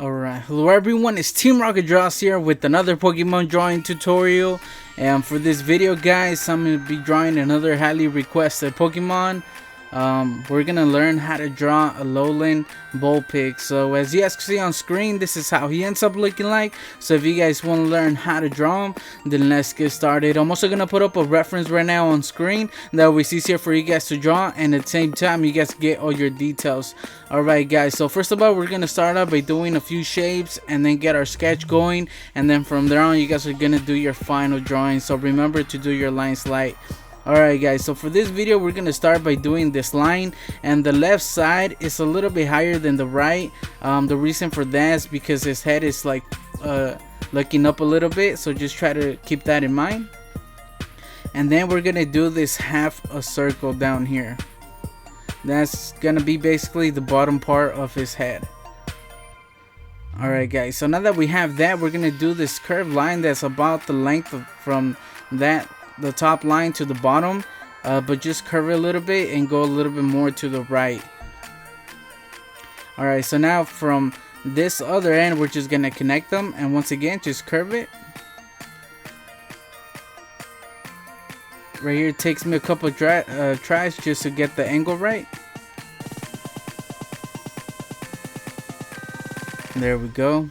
Alright, hello everyone, it's Teamrocketdraws here with another Pokemon drawing tutorial. And for this video guys, I'm going to be drawing another highly requested Pokemon. We're going to learn how to draw a Alolan Vulpix. So as you guys can see on screen, this is how he ends up looking like. So if you guys want to learn how to draw him, then let's get started. I'm also going to put up a reference right now on screen that will be easier for you guys to draw, and at the same time you guys get all your details. Alright guys, so first of all we're going to start out by doing a few shapes and then get our sketch going, and then from there on you guys are going to do your final drawing. So remember to do your lines light. Alright guys, so for this video we're going to start by doing this line, and the left side is a little bit higher than the right. The reason for that is because his head is like looking up a little bit, so just try to keep that in mind. And then we're going to do this half a circle down here. That's going to be basically the bottom part of his head. Alright guys, so now that we have that, we're going to do this curved line that's about the length of, from the top line to the bottom, but just curve it a little bit and go a little bit more to the right. Alright, so now from this other end we're just gonna connect them, and once again just curve it. Right here it takes me a couple tries just to get the angle right. There we go.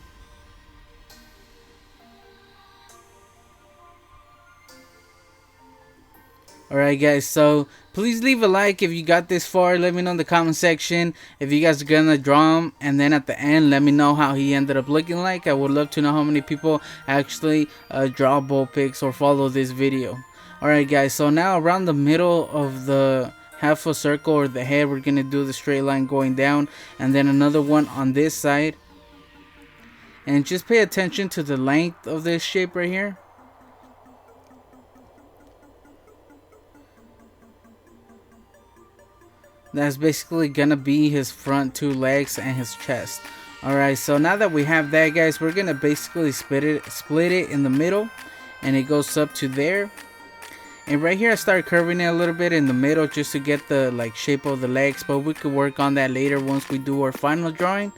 Alright guys, so please leave a like if you got this far. Let me know in the comment section if you guys are gonna draw him, and then at the end let me know how he ended up looking like. I would love to know how many people actually draw Vulpix or follow this video. Alright guys, so now around the middle of the half a circle or the head, we're gonna do the straight line going down, and then another one on this side. And just pay attention to the length of this shape right here. That's basically gonna be his front two legs and his chest. Alright, so now that we have that guys, we're gonna basically split it in the middle, and it goes up to there. And right here I start curving it a little bit in the middle just to get the like shape of the legs, but we could work on that later once we do our final drawing.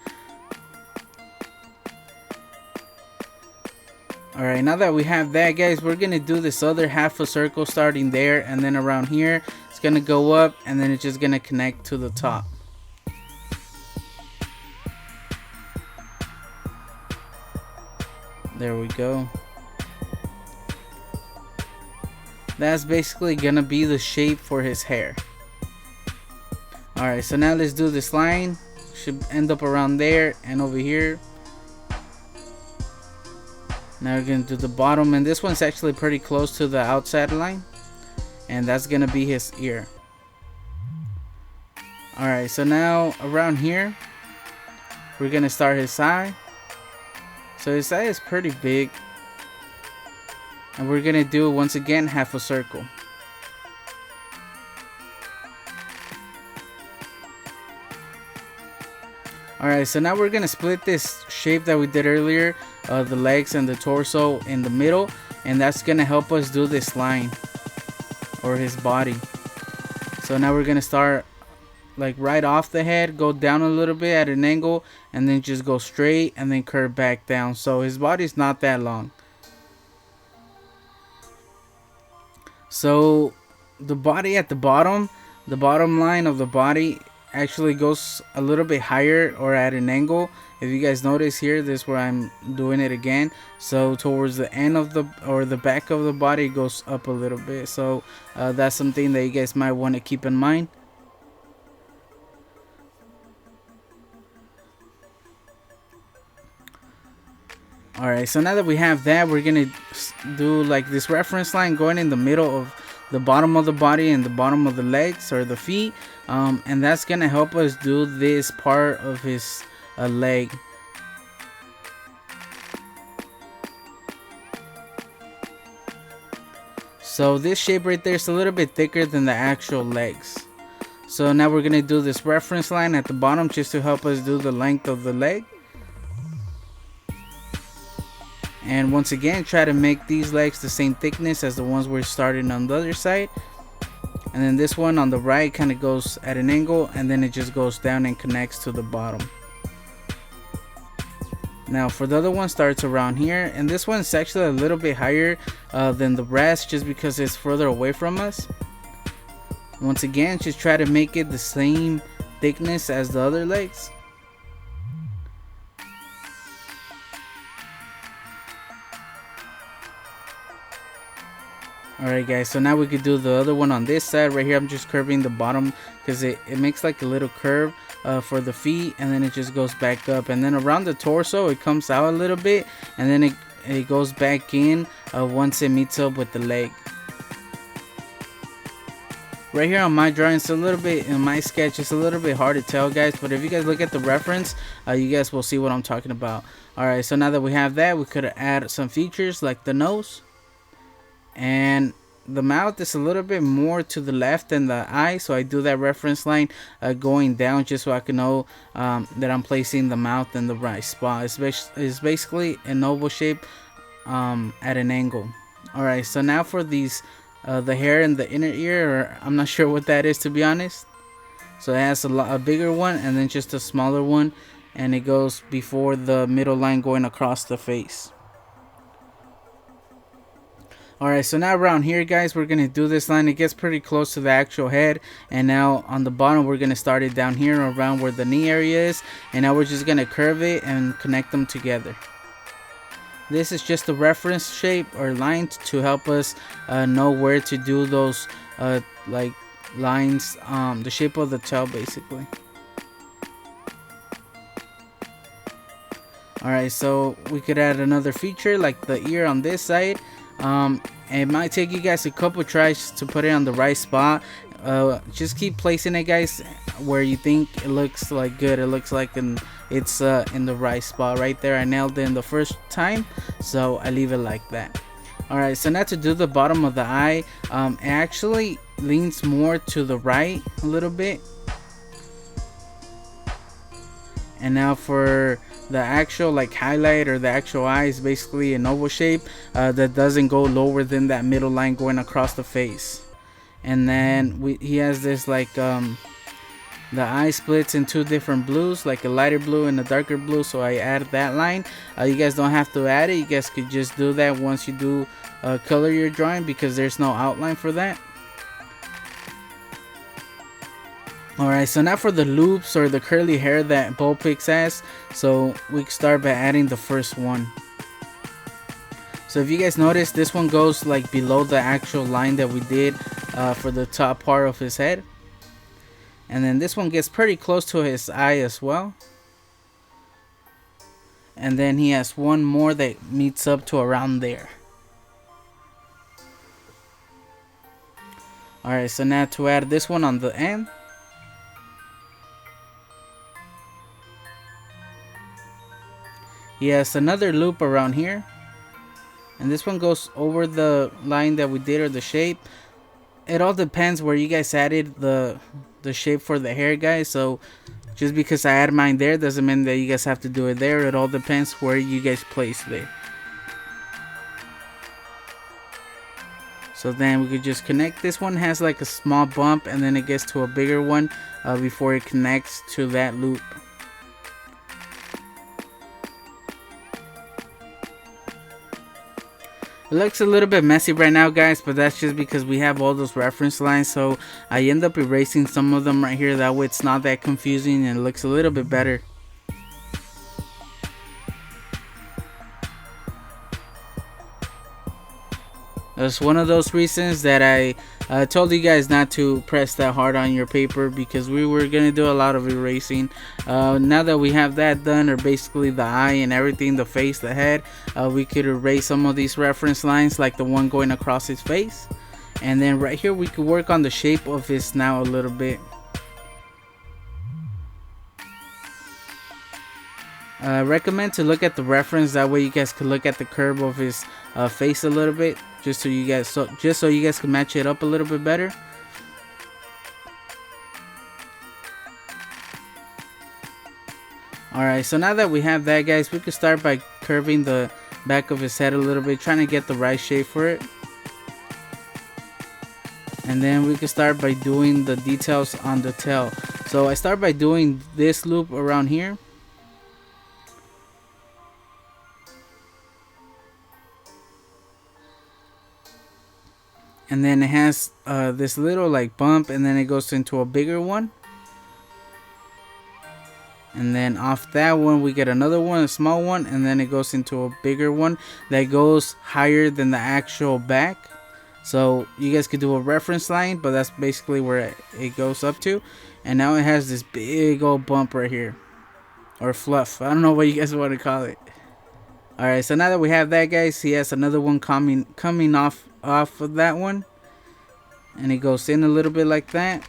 Alright, now that we have that guys, we're gonna do this other half a circle starting there, and then around here it's gonna go up, and then it's just gonna connect to the top. There we go. That's basically gonna be the shape for his hair. Alright, so now let's do this line. Should end up around there and over here. Now we're gonna do the bottom, and this one's actually pretty close to the outside line, and that's gonna be his ear. Alright, so now around here we're gonna start his eye. So his eye is pretty big, and we're gonna do once again half a circle. Alright, so now we're gonna split this shape that we did earlier, the legs and the torso in the middle, and that's gonna help us do this line or his body. So now we're gonna start like right off the head, go down a little bit at an angle, and then just go straight and then curve back down. So his body's not that long. So the body at the bottom line of the body actually goes a little bit higher or at an angle. If you guys notice here, this is where I'm doing it again. So towards the end of the back of the body, it goes up a little bit. So that's something that you guys might want to keep in mind. Alright, so now that we have that, we're gonna do like this reference line going in the middle of the bottom of the body and the bottom of the legs or the feet, and that's gonna help us do this part of his leg. So this shape right there is a little bit thicker than the actual legs. So now we're gonna do this reference line at the bottom just to help us do the length of the leg. And once again, try to make these legs the same thickness as the ones we're starting on the other side. And then this one on the right kind of goes at an angle, and then it just goes down and connects to the bottom. Now for the other one starts around here, and this one's actually a little bit higher than the rest just because it's further away from us. Once again, just try to make it the same thickness as the other legs. Alright guys, so now we could do the other one on this side. Right here I'm just curving the bottom because it makes like a little curve for the feet, and then it just goes back up, and then around the torso it comes out a little bit, and then it goes back in once it meets up with the leg. Right here on my drawing, it's a little bit, in my sketch, it's a little bit hard to tell guys, but if you guys look at the reference, you guys will see what I'm talking about. Alright, so now that we have that, we could add some features like the nose. And the mouth is a little bit more to the left than the eye, so I do that reference line going down just so I can know that I'm placing the mouth in the right spot. It's basically an oval shape at an angle. Alright, so now for these the hair in the inner ear, or I'm not sure what that is to be honest. So it has a bigger one and then just a smaller one, and it goes before the middle line going across the face. Alright, so now around here guys, we're going to do this line. It gets pretty close to the actual head, and now on the bottom we're going to start it down here around where the knee area is, and now we're just going to curve it and connect them together. This is just a reference shape or line to help us know where to do those like lines, the shape of the tail basically. Alright, so we could add another feature like the ear on this side. It might take you guys a couple tries to put it on the right spot. Just keep placing it guys where you think it looks like good. It looks like it's in the right spot right there. I nailed it in the first time, so I leave it like that. Alright, so now to do the bottom of the eye, it actually leans more to the right a little bit. And now for the actual like highlight or the actual eye is basically an oval shape that doesn't go lower than that middle line going across the face. And then he has this like the eye splits in two different blues, like a lighter blue and a darker blue, so I added that line. You guys don't have to add it, you guys could just do that once you do color your drawing because there's no outline for that. Alright, so now for the loops or the curly hair that Vulpix has, so we can start by adding the first one. So if you guys notice, this one goes like below the actual line that we did for the top part of his head. And then this one gets pretty close to his eye as well. And then he has one more that meets up to around there. Alright, so now to add this one on the end. He has another loop around here, and this one goes over the line that we did, or the shape. It all depends where you guys added the shape for the hair guys, so just because I add mine there doesn't mean that you guys have to do it there. It all depends where you guys place it. So then we could just connect. This one has like a small bump and then it gets to a bigger one before it connects to that loop. It looks a little bit messy right now guys, but that's just because we have all those reference lines, so I end up erasing some of them right here, that way it's not that confusing and it looks a little bit better. That's one of those reasons that I told you guys not to press that hard on your paper, because we were going to do a lot of erasing. Now that we have that done, or basically the eye and everything, the face, the head, we could erase some of these reference lines like the one going across his face. And then right here we could work on the shape of his snout a little bit. I recommend to look at the reference, that way you guys can look at the curve of his face a little bit, just so you guys can match it up a little bit better. Alright, so now that we have that guys, we can start by curving the back of his head a little bit, trying to get the right shape for it. And then we can start by doing the details on the tail. So I start by doing this loop around here. and then it has this little like bump, and then it goes into a bigger one, and then off that one we get another one, a small one, and then it goes into a bigger one that goes higher than the actual back. So you guys could do a reference line, but that's basically where it goes up to. And now it has this big old bump right here, or fluff, I don't know what you guys want to call it. Alright, so now that we have that, guys, he has another one coming off of that one, and it goes in a little bit like that.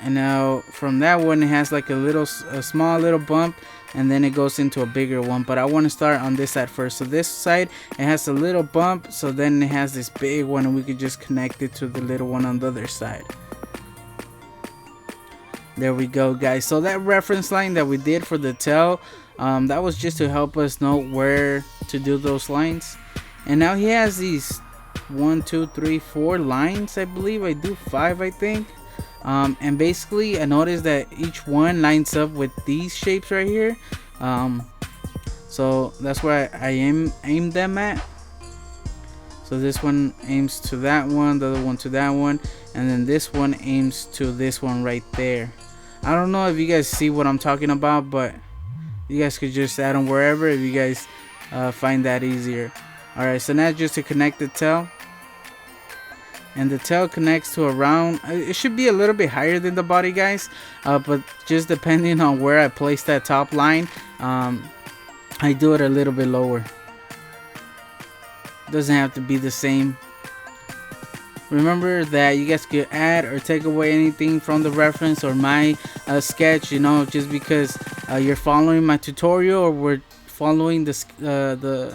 And now from that one it has like a small little bump, and then it goes into a bigger one. But I want to start on this side first. So this side, it has a little bump, so then it has this big one, and we could just connect it to the little one on the other side. There we go, guys. So that reference line that we did for the tail, that was just to help us know where to do those lines. And now he has these 1, 2, 3, 4 lines, I believe. I do 5, I think. And basically I noticed that each one lines up with these shapes right here. So that's where I aimed them at. So this one aims to that one, the other one to that one, and then this one aims to this one right there. I don't know if you guys see what I'm talking about, but you guys could just add them wherever if you guys find that easier. Alright, so now just to connect the tail. And the tail connects to around, it should be a little bit higher than the body, guys, but just depending on where I place that top line, I do it a little bit lower. Doesn't have to be the same. Remember that you guys could add or take away anything from the reference or my sketch, you know, just because you're following my tutorial or we're following the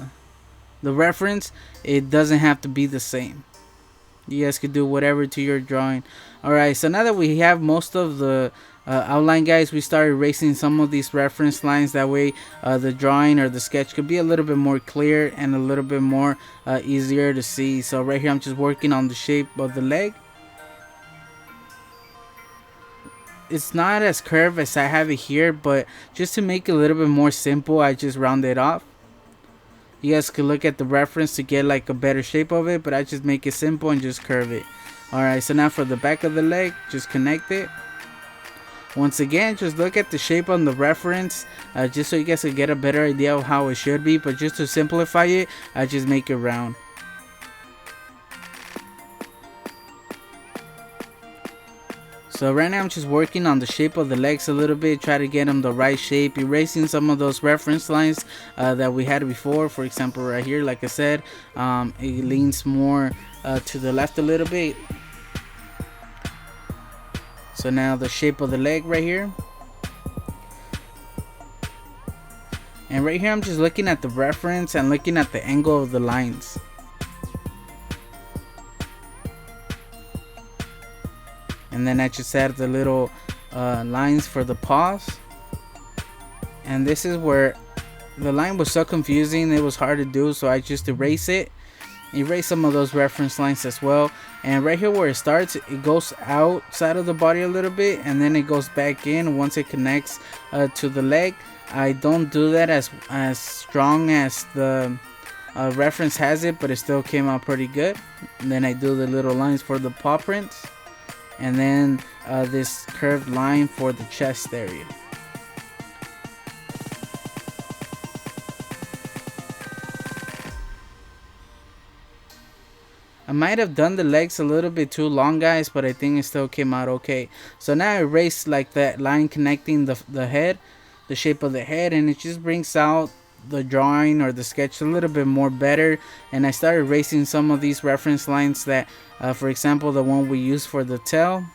reference, it doesn't have to be the same. You guys could do whatever to your drawing. Alright, so now that we have most of the outline, guys, we start erasing some of these reference lines. That way the drawing or the sketch could be a little bit more clear and a little bit more easier to see. So right here I'm just working on the shape of the leg. It's not as curved as I have it here, but just to make it a little bit more simple, I just round it off. You guys could look at the reference to get like a better shape of it, but I just make it simple and just curve it. Alright, so now for the back of the leg, just connect it. Once again, just look at the shape on the reference, just so you guys can get a better idea of how it should be. But just to simplify it, I just make it round. So right now I'm just working on the shape of the legs a little bit, try to get them the right shape, erasing some of those reference lines that we had before. For example, right here, like I said, it leans more to the left a little bit. So now the shape of the leg right here. And right here I'm just looking at the reference and looking at the angle of the lines. And then I just add the little lines for the paws. And this is where the line was so confusing, it was hard to do, so I just erase some of those reference lines as well. And right here where it starts, it goes outside of the body a little bit, and then it goes back in once it connects to the leg. I don't do that as strong as the reference has it, but it still came out pretty good. And then I do the little lines for the paw prints, and then this curved line for the chest area. I might have done the legs a little bit too long, guys, but I think it still came out okay. So now I erase like that line connecting the head, the shape of the head, and it just brings out the drawing or the sketch a little bit more better. And I started erasing some of these reference lines that for example, the one we use for the tail,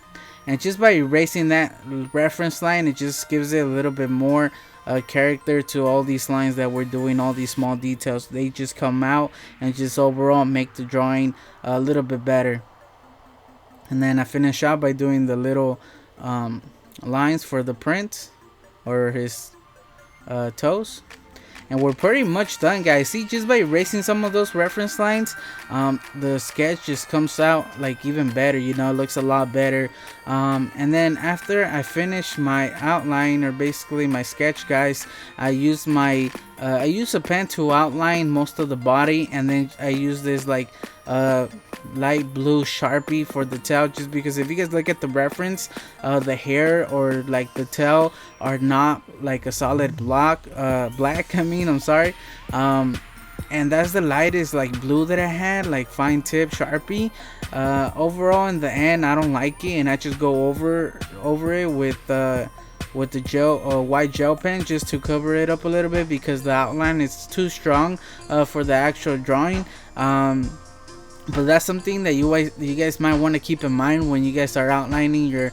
and just by erasing that reference line, it just gives it a little bit more character to all these lines that we're doing. All these small details, they just come out and just overall make the drawing a little bit better. And then I finish out by doing the little lines for the print or his toes. and we're pretty much done, guys. See, just by erasing some of those reference lines, the sketch just comes out like even better, you know. It looks a lot better. And then after I finish my outline, or basically my sketch, guys, I use my I use a pen to outline most of the body, and then I use this like light blue Sharpie for the tail, just because if you guys look at the reference, the hair or like the tail are not like a solid black, I mean, I'm sorry. And that's the lightest like blue that I had, like fine tip Sharpie. Overall, in the end, I don't like it, and I just go over it with the white gel pen, just to cover it up a little bit, because the outline is too strong for the actual drawing. But that's something that you guys might want to keep in mind when you guys are outlining your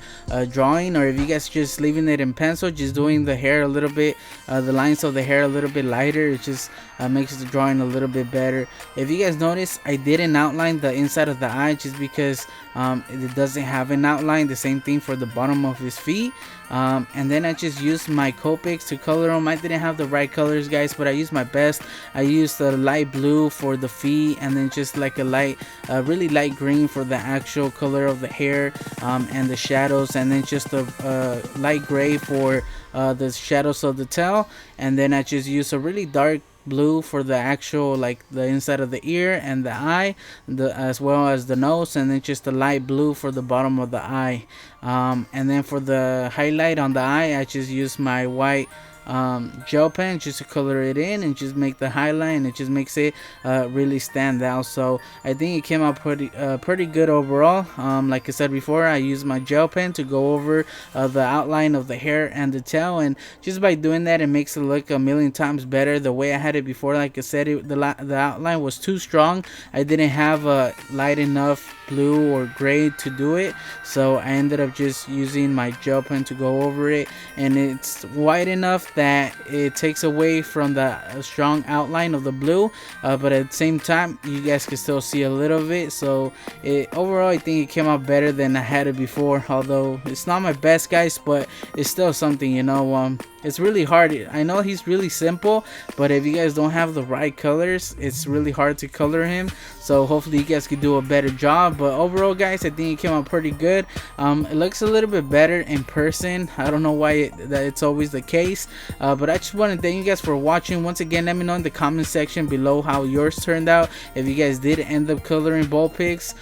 drawing, or if you guys just leaving it in pencil, just doing the hair a little bit, the lines of the hair a little bit lighter. It just makes the drawing a little bit better. If you guys notice, I didn't outline the inside of the eye, just because it doesn't have an outline. The same thing for the bottom of his feet. And then I just used my Copics to color them. I didn't have the right colors, guys, but I used my best. I used the light blue for the feet, and then just like a light, really light green for the actual color of the hair and the shadows, and then just a light gray for the shadows of the tail. And then I just used a really dark blue for the actual, like the inside of the ear and the eye, as well as the nose, and then just a light blue for the bottom of the eye. And then for the highlight on the eye, I just use my white gel pen just to color it in and just make the highlight, and it just makes it really stand out. So I think it came out pretty good overall. Like I said before, I used my gel pen to go over the outline of the hair and the tail, and just by doing that, it makes it look a million times better. The way I had it before, like I said, the outline was too strong. I didn't have a light enough blue or gray to do it, so I ended up just using my gel pen to go over it, and it's wide enough that it takes away from the strong outline of the blue, but at the same time you guys can still see a little of it. So overall, I think it came out better than I had it before, although it's not my best, guys, but it's still something, you know. It's really hard. I know he's really simple, but if you guys don't have the right colors, it's really hard to color him. So hopefully you guys can do a better job. But overall, guys, I think it came out pretty good. It looks a little bit better in person. I don't know why it's always the case, but I just want to thank you guys for watching. Once again, let me know in the comment section below how yours turned out, if you guys did end up coloring Vulpix.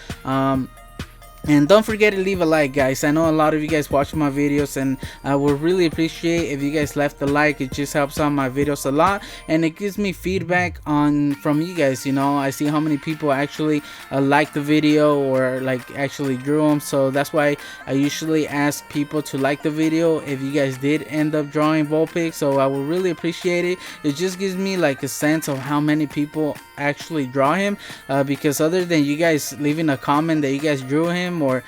And don't forget to leave a like, guys. I know a lot of you guys watching my videos, and I would really appreciate if you guys left a like. It just helps out my videos a lot, and it gives me feedback from you guys. You know, I see how many people actually like the video, or like actually drew them. So that's why I usually ask people to like the video if you guys did end up drawing Vulpix. So I would really appreciate it. It just gives me like a sense of how many people actually draw him, because other than you guys leaving a comment that you guys drew him, or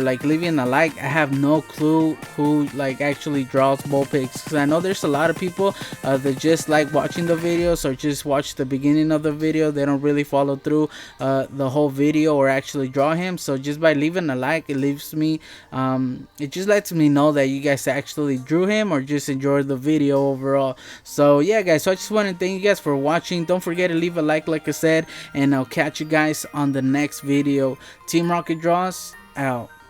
like leaving a like, I have no clue who like actually draws Vulpix, because I know there's a lot of people that just like watching the videos, or just watch the beginning of the video. They don't really follow through the whole video or actually draw him. So just by leaving a like, it leaves me it just lets me know that you guys actually drew him or just enjoyed the video overall. So yeah, guys, so I just want to thank you guys for watching. Don't forget to leave a like I said, and I'll catch you guys on the next video. Team Rocket Draws out.